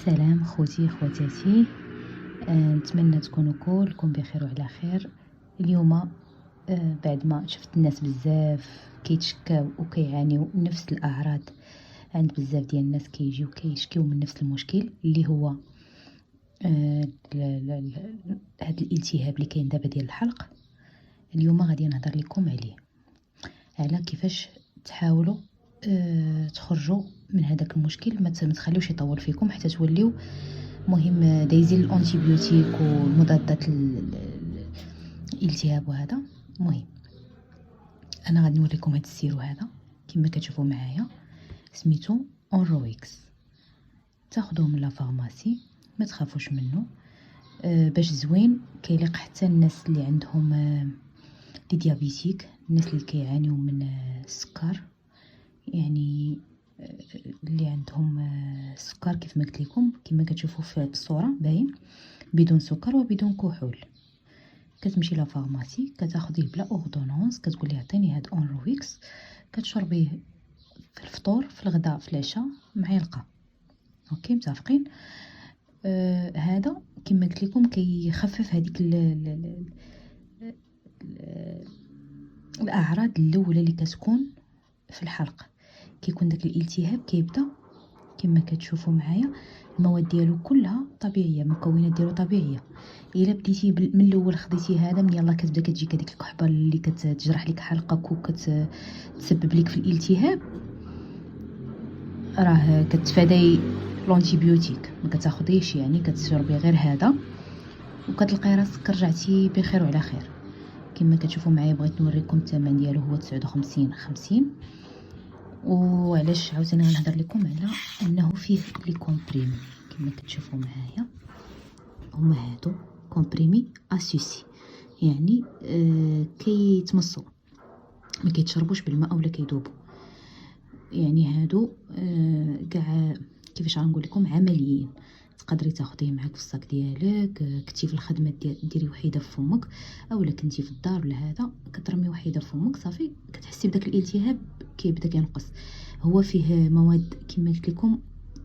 السلام خوتي خواتاتي. نتمنى تكونوا كلكم بخير وعلى خير. اليوم بعد ما شفت الناس بزاف كيتشكاو وكيعانيو نفس الاعراض، عند بزاف ديال الناس كيجيو كيشكيو من نفس المشكل اللي هو هذا الالتهاب اللي كاين دابا ديال الحلق. اليوم غادي نهضر لكم عليه، على كيفاش تحاولوا تخرجوا من هذاك المشكل، ما تخليوش يطول فيكم حتى توليو مهم دايزين الانتيبيوتيك والمضادات الالتهاب. وهذا مهم. انا غادي نوريكم هذا السيرو هذا كما كتشوفوا معايا، سميتو اونرويكس. تاخذوه من لا فارماسي، ما تخافوش منه، باش زوين كيليق حتى الناس اللي عندهم لي ديابيتيك، الناس اللي كيعانيو من السكر، يعني اللي عندهم السكر كيف ما قلت لكم، كما كتشوفوا في الصوره باين بدون سكر وبدون كحول. كتمشي لا فارماسي كتاخذيه بلا اوردونونس، كتقول ليه عطيني هاد اونرويكس، كتشربيه في الفطور في الغداء في العشاء مع يلقى. اوكي متفقين؟ هذا كما قلت لكم كيخفف هذيك الاعراض الاولى اللي كتكون في الحلق. كيكون داك الالتهاب كيبدا كما كتشوفوا معايا، المواد ديالو كلها طبيعيه، المكونات ديالو طبيعيه. الا بديتي من الاول خديتي هذا، من يلا كتبدا كتجيك هذيك الكحبه اللي كتجرح لك حلقك وكتسبب لك في الالتهاب، راه كتفاداي الانتيبيوتيك، ما كتاخديش، يعني كتشربي غير هذا وكتلقاي راسك رجعتي بخير وعلى خير. كما كتشوفوا معايا بغيت نوريكم الثمن ديالو، هو 59.50. وعلاش عاوتاني غنهضر لكم على انه فيه لي كومبريمي. كما كتشوفوا معايا هما هادو كومبريمي اسوسي، يعني كيتمصوا، ما كيتشربوش بالماء ولا كيذوبوا، يعني هادو كاع كيفاش غنقول لكم عمليين. تقدري تاخديه معاك في الصاك ديالك، كنتي في الخدمه ديري وحيده في فمك، اولا كنتي في الدار ولا هذا كترمي وحيده في فمك صافي، كتحسي بداك الالتهاب كيبدا كينقص. هو فيه مواد كما قلت لكم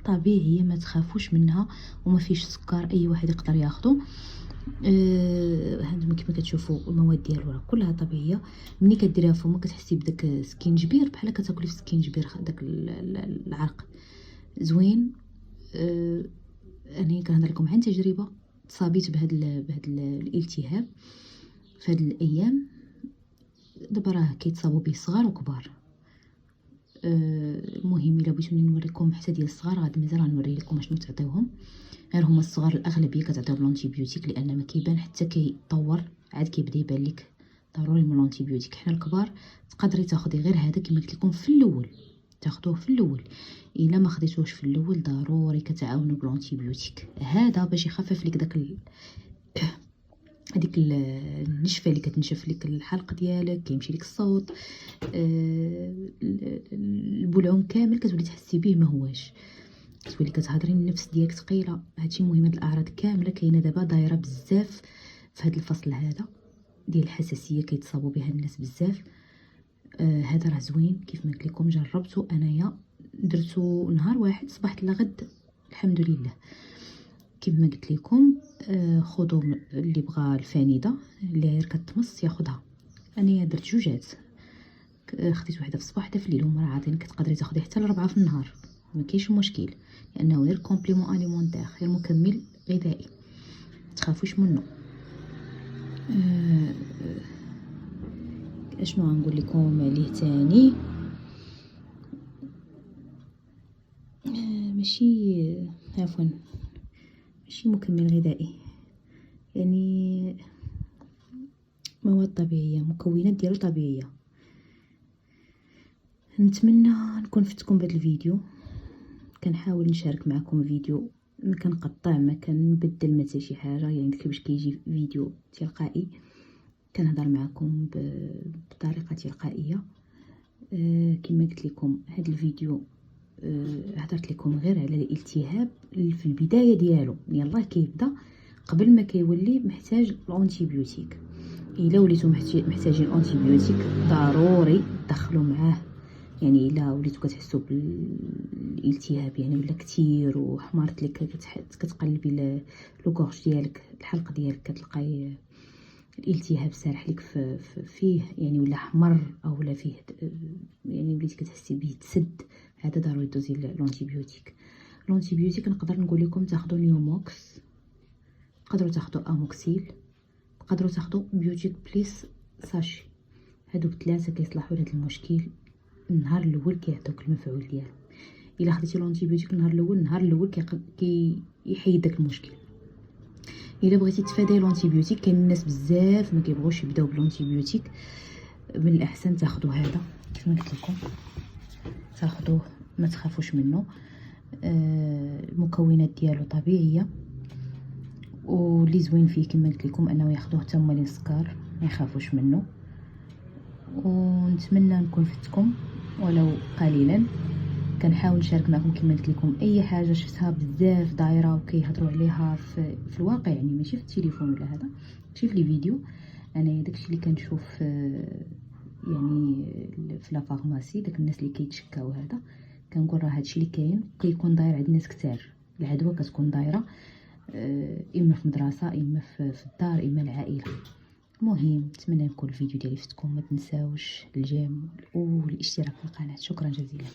طبيعيه، ما تخافوش منها، وما فيش سكر، اي واحد يقدر ياخذه. هانتوما كما كتشوفوا المواد ديالو راه كلها طبيعيه. ملي كديريها في فمك كتحسي بداك سكينجبير، بحال كتاكلي في سكينجبير، داك العرق زوين. انا كنهضر لكم عن تجربه، تصابيت بهذا الالتهاب في هذه الايام. دابا راه كيتصابوا به صغار وكبار. المهم الا بغيتوني نوريكم حتى ديال الصغار، غادي مازال غنوري لكم شنو تعطيوهم. غير هما الصغار الاغلبيه كتعطيوهم الانتيبيوتيك، لان ما كيبان حتى كيطور عاد كيبدا يبان لك ضروري من الانتيبيوتيك. حنا الكبار تقدري تاخدي غير هذا كما قلت لكم في الاول، تاخدوه في الاول. الا ما خديتوش في الاول ضروري كتعاونوا بالانتيبيوتيك هذا باش يخفف لك داك هذيك النشفه اللي كتنشف لك الحلق ديالك، كيمشي لك الصوت، البلعوم كامل كتولي تحسي به ما هواش، كتولي كتهضري النفس ديالك ثقيله. هادشي مهم. هاد الاعراض كامله كاينه دابا دايره بزاف في هاد الفصل هذا ديال الحساسيه، كيتصابوا بها الناس بزاف. هذا راه زوين كيف ما قلت لكم، جربته انايا، درتو نهار واحد صبحت لغد الحمد لله. كما قلت لكم خذوا اللي بغى الفانيده اللي غير كتمص ياخذها. انايا درت جوجات، خديت وحده في الصباح وحده في الليل، هما راه عاطينك تقدري تاخذي حتى ل4 في النهار، ما كاينش مشكل، لانه غير كومبليمون اليمونتير، غير مكمل غذائي، تخافوش منه. اشنو غنقول لكم عليه تاني؟ ماشي مكمل غذائي، يعني مواد طبيعيه، مكونات ديالو طبيعيه. نتمنى نكون فتكم بهذا الفيديو. كنحاول نشارك معكم فيديو، ما كنقطع، ما كنبدل، ما حتى شي حاجه، يعني قلت باش كيجي فيديو تلقائي كنهضر معكم بطريقه تلقائيه. كما قلت لكم هذا الفيديو هضرت لكم غير على الالتهاب في البدايه ديالو، يلاه كيبدا قبل ما كيولي محتاج الانتيبيوتيك. الا وليتو محتاجين الانتيبيوتيك ضروري تدخلوا معاه يعني الا وليتو كتحسوا بالالتهاب يعني ولا كتير وحمرت لك كتقلبي لو كورج ديالك الحلق ديالك كتلقاي الالتهاب سارح لك فيه يعني ولا حمر او لا فيه يعني وليتي كتحسي به تسد، هذا ضروري دوزي لونتيبيوتيك. لونتيبيوتيك نقدر نقول لكم تاخذوا نيوموكس، تقدروا تاخذوا اموكسيل، تقدروا تاخذوا بيوتيك بليس ساشي. هادوك ثلاثه كيصلحوا لهذا المشكل. النهار الاول كيعطيوك المفعول ديالو. الا خديتي لونتيبيوتيك النهار الاول كيحيد داك المشكل. الا بغيتي تفادي لونتيبيوتيك، كاين الناس بزاف ما كيبغوش يبداو بلونتيبيوتيك، من الاحسن تاخذوا هذا كما قلت لكم، تاخذوه ما تخافوش منه. المكونات ديالو طبيعيه، واللي زوين فيه كما قلت لكم انه ياخذوه حتى هما السكار ما يخافوش منه. ونتمنى نكون فدتكم ولو قليلا. كنحاول نشارك معكم كما قلت لكم اي حاجه شفتها بزاف دايره وكيهضروا عليها في الواقع، يعني ماشي في التليفون ولا هذا، ماشي في لي فيديو. انا داكشي اللي كنشوف يعني في لا فارماسي، داك الناس اللي كيتشكاو هذا كنقول راه هادشي اللي كاين كيكون داير عند ناس كتار. العدوى كتكون دايره اما في مدرسه اما في الدار اما العائله. المهم نتمنى يكون الفيديو ديالي فاتكم، ما تنساوش الجيم والاشتراك في القناه. شكرا جزيلا.